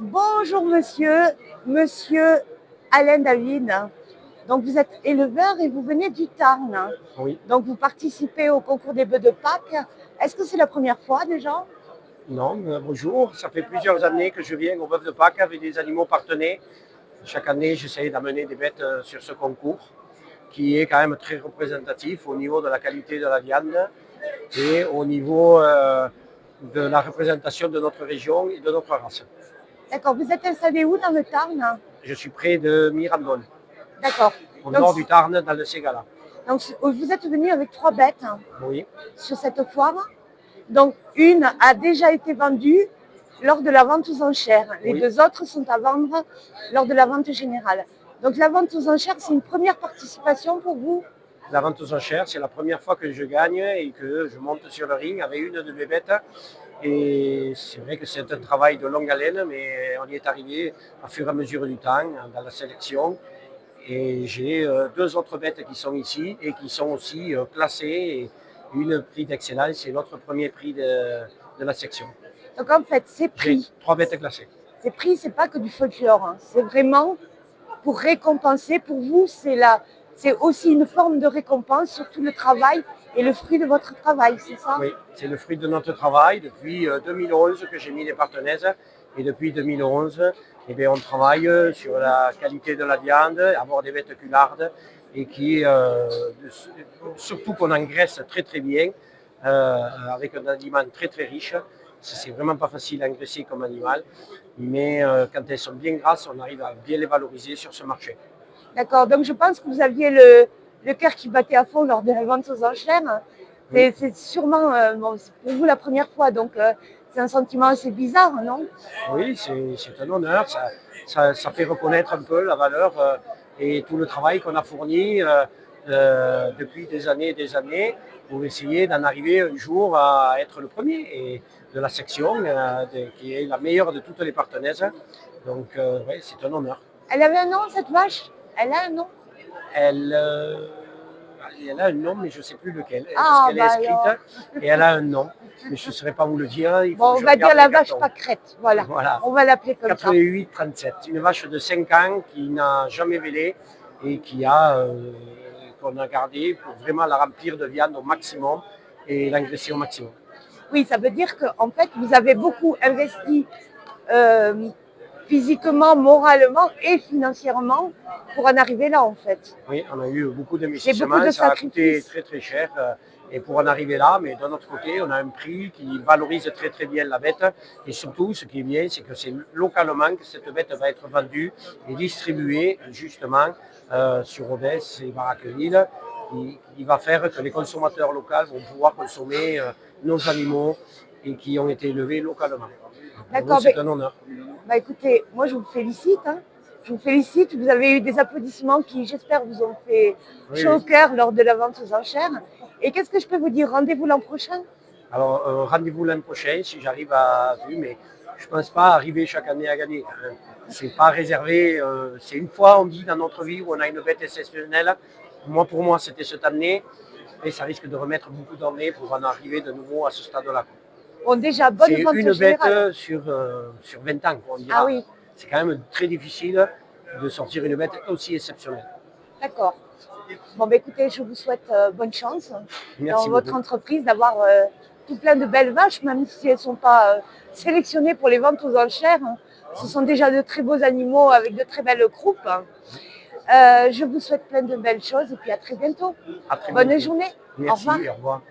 Bonjour monsieur Alain David. Donc vous êtes éleveur et vous venez du Tarn. Oui, Donc vous participez au concours des bœufs de Pâques. Est-ce que c'est la première fois déjà? non, bonjour. Ça fait plusieurs années que je viens au bœuf de Pâques avec des animaux partenaires. Chaque année, j'essaye d'amener des bêtes sur ce concours qui est quand même très représentatif au niveau de la qualité de la viande et au niveau de la représentation de notre région et de notre race. D'accord, vous êtes installé où dans le Tarn? Je suis près de Mirandol, D'accord. au Donc, nord du Tarn, dans le Ségala. donc vous êtes venu avec 3 bêtes Oui, sur cette foire. Donc une a déjà été vendue lors de la vente aux enchères. Les oui. 2 autres sont à vendre lors de la vente générale. Donc la vente aux enchères, c'est une première participation pour vous? La vente aux enchères, c'est la première fois que je gagne et que je monte sur le ring avec une de mes bêtes. Et c'est vrai que c'est un travail de longue haleine, mais on y est arrivé à fur et à mesure du temps dans la sélection. Et j'ai 2 autres bêtes qui sont ici et qui sont aussi classées. Une prix d'excellence et l'autre premier prix de la section. Donc en fait, J'ai 3 bêtes classées. ces prix, c'est pas que du folklore, hein. C'est vraiment pour récompenser. Pour vous, c'est aussi une forme de récompense sur tout le travail et le fruit de votre travail, c'est ça? Oui, c'est le fruit de notre travail depuis 2011 que j'ai mis les partenaises. Et depuis 2011, eh bien, on travaille sur la qualité de la viande, avoir des bêtes culardes et surtout qu'on engraisse très très bien avec un aliment très très riche. C'est vraiment pas facile à engraisser comme animal, mais quand elles sont bien grasses, on arrive à bien les valoriser sur ce marché. D'accord. Donc je pense que vous aviez le cœur qui battait à fond lors de la vente aux enchères. Oui, C'est sûrement bon, c'est pour vous la première fois, donc c'est un sentiment assez bizarre, non? oui, c'est un honneur. Ça fait reconnaître un peu la valeur et tout le travail qu'on a fourni depuis des années et des années pour essayer d'en arriver un jour à être le premier et de la section qui est la meilleure de toutes les partenaises. Donc, oui, c'est un honneur. Elle avait un nom, cette vache? Elle a un nom? Elle, euh, Elle a un nom, mais je ne sais plus lequel, parce Ah, qu'elle est bah inscrite alors. et elle a un nom. Mais je ne saurais pas vous le dire, il faut Bon, que on je va dire regarde la les vache cartons. pâquerette. Voilà. Voilà. On va l'appeler comme ça. 88-37, une vache de 5 ans qui n'a jamais vélé et qu'on a gardé pour vraiment la remplir de viande au maximum et l'engraisser au maximum. Oui, ça veut dire qu'en fait, vous avez beaucoup investi euh, physiquement, moralement et financièrement pour en arriver là, en fait. Oui, on a eu beaucoup C'est beaucoup d'investissements, de ça a coûté sacrifices. très très cher et pour en arriver là, mais d'un autre côté, on a un prix qui valorise très très bien la bête et surtout, ce qui est bien, c'est que c'est localement que cette bête va être vendue et distribuée justement sur Rodez et Baraqueville. Il va faire que les consommateurs locaux vont pouvoir consommer nos animaux et qui ont été élevés localement. Pour nous, D'accord, c'est un honneur. bah écoutez, moi je vous félicite, hein. Je vous félicite. Vous avez eu des applaudissements qui, j'espère, vous ont fait Oui, chaud au oui. cœur lors de la vente aux enchères. Et qu'est-ce que je peux vous dire? Rendez-vous l'an prochain? Alors, rendez-vous l'an prochain si j'arrive à vue, mais je ne pense pas arriver chaque année à gagner. C'est pas réservé. C'est une fois, on dit, dans notre vie où on a une bête exceptionnelle. Pour moi, c'était cette année. Et ça risque de remettre beaucoup d'années pour en arriver de nouveau à ce stade-là. Bon, déjà, bonne C'est vente une bête générale. sur 20 ans, on Ah dira. oui, C'est quand même très difficile de sortir une bête aussi exceptionnelle. d'accord. Bon, bah écoutez, je vous souhaite bonne chance dans Merci votre beaucoup. entreprise d'avoir tout plein de belles vaches, même si elles ne sont pas sélectionnées pour les ventes aux enchères, hein. Ce sont déjà de très beaux animaux avec de très belles croupes, hein. Je vous souhaite plein de belles choses et puis à très bientôt. À très Bonne bientôt. journée. Au revoir. Merci, au revoir.